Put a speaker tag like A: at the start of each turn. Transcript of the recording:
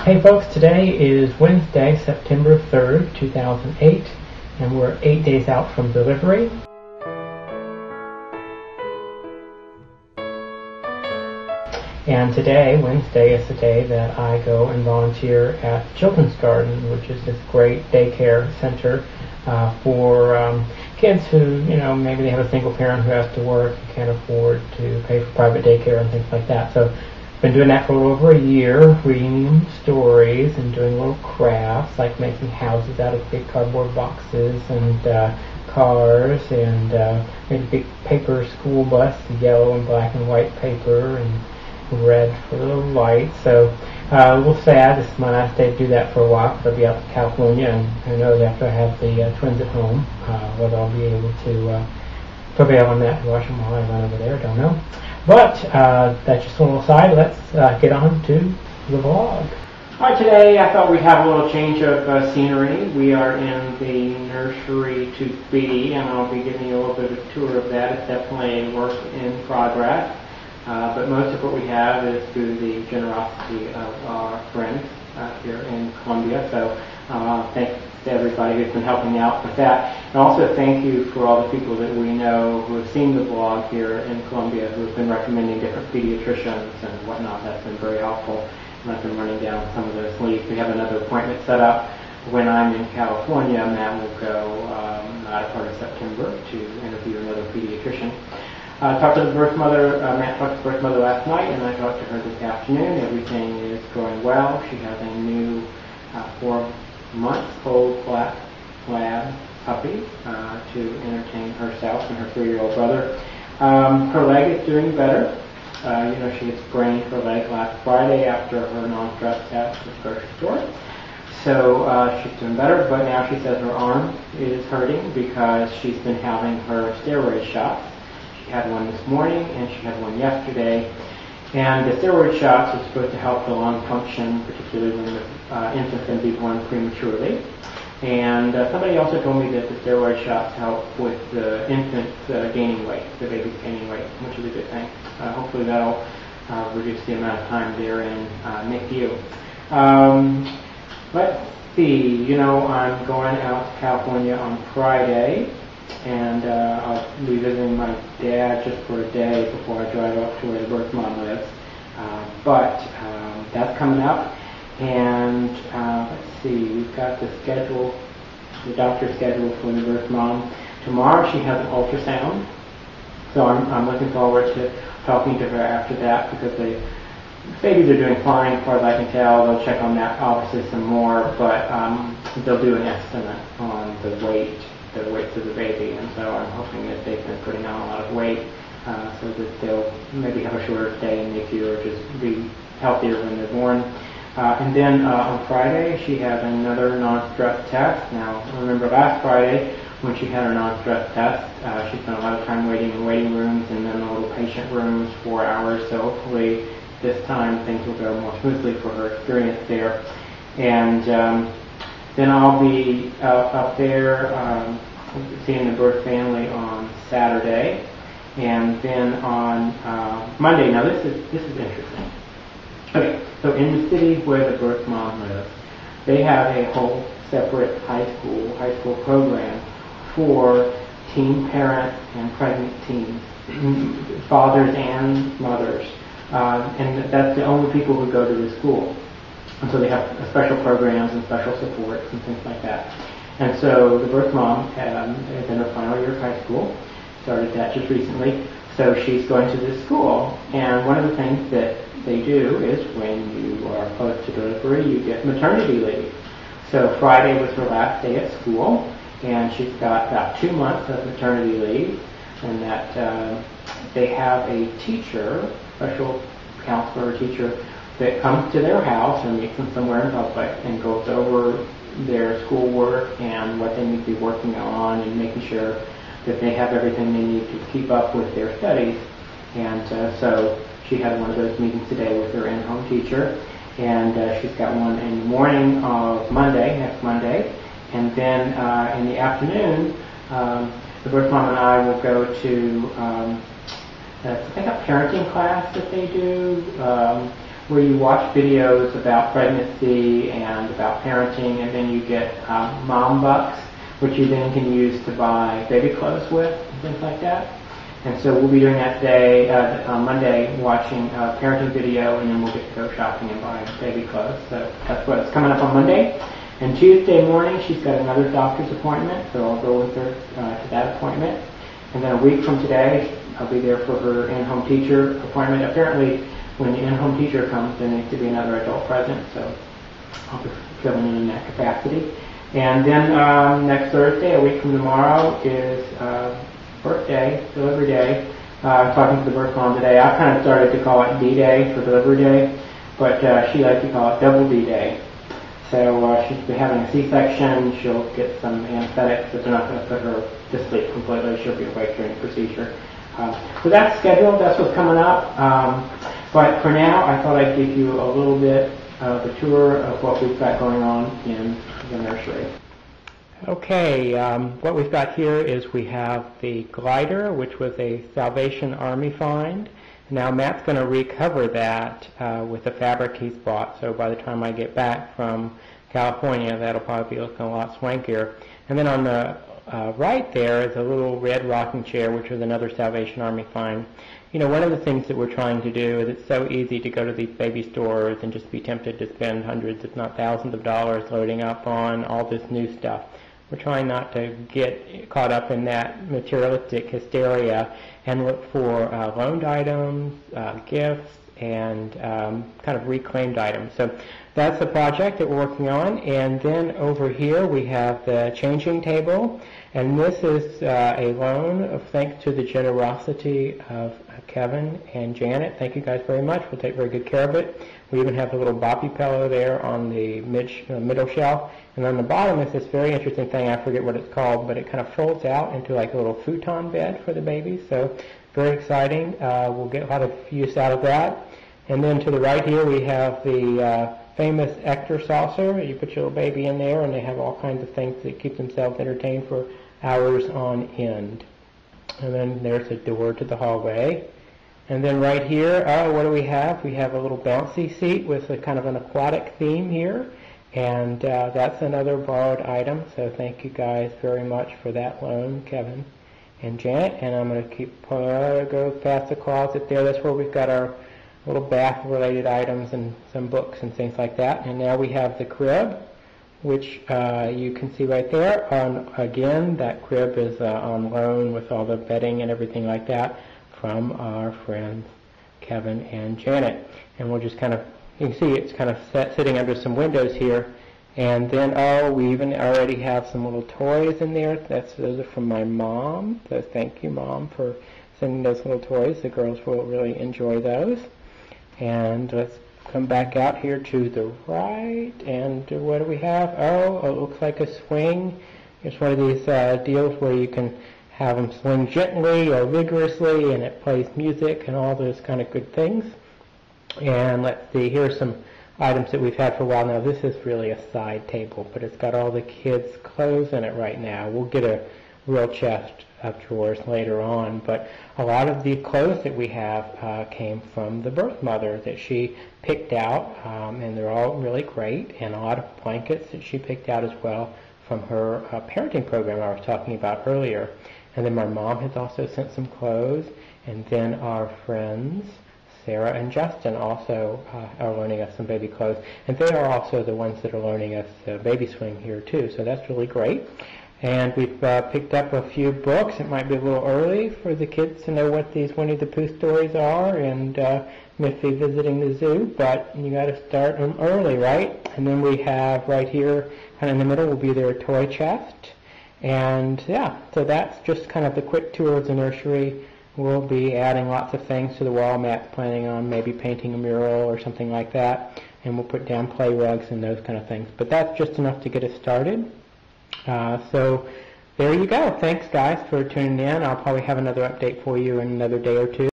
A: Hey folks, today is Wednesday, September 3rd, 2008, and we're 8 days out from delivery. And today, Wednesday, is the day that I go and volunteer at Children's Garden, which is this great daycare center for kids who, maybe they have a single parent who has to work and can't afford to pay for private daycare and things like that. So I've been doing that for a little over a year, reading them stories and doing little crafts like making houses out of big cardboard boxes and cars and made a big paper school bus, yellow and black and white paper and red for little lights. So a little sad. This is my last day to do that for a while because I'll be out in California, and who knows after I have the twins at home whether I'll be able to prevail on that and watch them while I run over there. Don't know. But that's just a little aside. Let's get on to the vlog. Alright, today I thought we'd have a little change of scenery. We are in the nursery to be, and I'll be giving you a little bit of a tour of that. It's definitely a work in progress. But most of what we have is through the generosity of our friends here in Columbia. So thanks to everybody who's been helping out with that. And also thank you for all the people that we know who have seen the blog here in Columbia who have been recommending different pediatricians and whatnot. That's been very helpful. And I've been running down some of those leads. We have another appointment set up when I'm in California. Matt will go latter part of September to interview another pediatrician. I talked to the birth mother, Matt talked to the birth mother last night, and I talked to her this afternoon. Everything is going well. She has a new 4-month-old black lab puppy to entertain herself and her 3-year-old brother. Her leg is doing better. She had sprained her leg last Friday after her non-stress test at the grocery store. So she's doing better, but now she says her arm is hurting because she's been having her steroid shots. She had one this morning and she had one yesterday. And the steroid shots are supposed to help the lung function, particularly when the infant can be born prematurely. And somebody also told me that the steroid shots help with the infant gaining weight, the baby's gaining weight, which is a good thing. Hopefully that'll reduce the amount of time they're in NICU. Let's see, I'm going out to California on Friday. And I'll be visiting my dad just for a day before I drive up to where the birth mom lives. But that's coming up. And let's see, we've got the doctor's schedule for the birth mom. Tomorrow she has an ultrasound. So I'm looking forward to talking to her after that because the babies are doing fine as far as I can tell. They'll check on that obviously some more, but they'll do an estimate on the weight of the baby, and so I'm hoping that they've been putting on a lot of weight so that they'll maybe have a shorter stay in NICU or just be healthier when they're born. And then on Friday she has another non-stress test. Now remember last Friday when she had her non-stress test, she spent a lot of time waiting in waiting rooms and then the little patient rooms, 4 hours, so hopefully this time things will go more smoothly for her experience there. And then I'll be up there seeing the birth family on Saturday, and then on Monday. Now this is interesting. Okay, so in the city where the birth mom lives, they have a whole separate high school program for teen parents and pregnant teens, fathers and mothers, and that's the only people who go to the school. And so they have special programs and special supports and things like that. And so the birth mom is in her final year of high school, started that just recently, so she's going to this school. And one of the things that they do is when you are close to delivery, you get maternity leave. So Friday was her last day at school, and she's got about 2 months of maternity leave, and that they have a teacher, special counselor or teacher, that comes to their house and meets them somewhere in public and goes over their schoolwork and what they need to be working on and making sure that they have everything they need to keep up with their studies. And so she had one of those meetings today with her in-home teacher, and she's got one in the morning of next Monday, and then in the afternoon the birth mom and I will go to I think a parenting class that they do where you watch videos about pregnancy and about parenting, and then you get mom bucks, which you then can use to buy baby clothes with and things like that. And so we'll be doing that today, on Monday, watching a parenting video, and then we'll get to go shopping and buy baby clothes. So that's what's coming up on Monday. And Tuesday morning, she's got another doctor's appointment, so I'll go with her to that appointment. And then a week from today, I'll be there for her in-home teacher appointment. Apparently, when the in-home teacher comes, there needs to be another adult present, so I'll be filling in that capacity. And then next Thursday, a week from tomorrow, is birthday, delivery day. I was talking to the birth mom today. I kind of started to call it D-Day for delivery day, but she likes to call it double D-Day. So she'll be having a C-section. She'll get some anesthetics, but they're not going to put her to sleep completely. She'll be awake during the procedure. So that's scheduled. That's what's coming up. But for now, I thought I'd give you a little bit of a tour of what we've got going on in the nursery. Okay, what we've got here is we have the glider, which was a Salvation Army find. Now Matt's going to recover that with the fabric he's bought, so by the time I get back from California, that'll probably be looking a lot swankier. And then on the right there is a little red rocking chair, which was another Salvation Army find. You know, one of the things that we're trying to do is it's so easy to go to these baby stores and just be tempted to spend hundreds, if not thousands of dollars loading up on all this new stuff. We're trying not to get caught up in that materialistic hysteria and look for loaned items, gifts, and kind of reclaimed items. So that's the project that we're working on. And then over here we have the changing table. And this is a loan thanks to the generosity of Kevin and Janet. Thank you guys very much. We'll take very good care of it. We even have the little boppy pillow there on the middle shelf. And on the bottom is this very interesting thing, I forget what it's called, but it kind of folds out into like a little futon bed for the baby. So very exciting. We'll get a lot of use out of that. And then to the right here we have the famous Ector saucer. You put your little baby in there and they have all kinds of things that keep themselves entertained for hours on end. And then there's a door to the hallway. And then right here, what do we have? We have a little bouncy seat with a kind of an aquatic theme here. And that's another borrowed item. So thank you guys very much for that loan, Kevin and Janet. And I'm going to go past the closet there. That's where we've got our little bath-related items and some books and things like that. And now we have the crib, which you can see right there. Again, that crib is on loan with all the bedding and everything like that from our friends Kevin and Janet. And we'll just kind of, you can see it's kind of sitting under some windows here. And then, we even already have some little toys in there. Those are from my mom. So thank you, Mom, for sending those little toys. The girls will really enjoy those. And let's come back out here to the right. And what do we have? It looks like a swing. It's one of these deals where you can have them swing gently or vigorously, and it plays music and all those kind of good things. And let's see, here's some items that we've had for a while now. This is really a side table, but it's got all the kids' clothes in it right now. We'll get a real chest of drawers later on, but a lot of the clothes that we have came from the birth mother that she picked out, and they're all really great, and a lot of blankets that she picked out as well from her parenting program I was talking about earlier. And then my mom has also sent some clothes, and then our friends Sarah and Justin also are loaning us some baby clothes, and they are also the ones that are loaning us the baby swing here too, so that's really great. And we've picked up a few books. It might be a little early for the kids to know what these Winnie the Pooh stories are, and maybe visiting the zoo, but you got to start them early, right? And then we have right here, kind of in the middle, will be their toy chest. And yeah, so that's just kind of the quick tour of the nursery. We'll be adding lots of things to the wall. Matt's planning on maybe painting a mural or something like that, and we'll put down play rugs and those kind of things. But that's just enough to get us started. So there you go. Thanks, guys, for tuning in. I'll probably have another update for you in another day or two.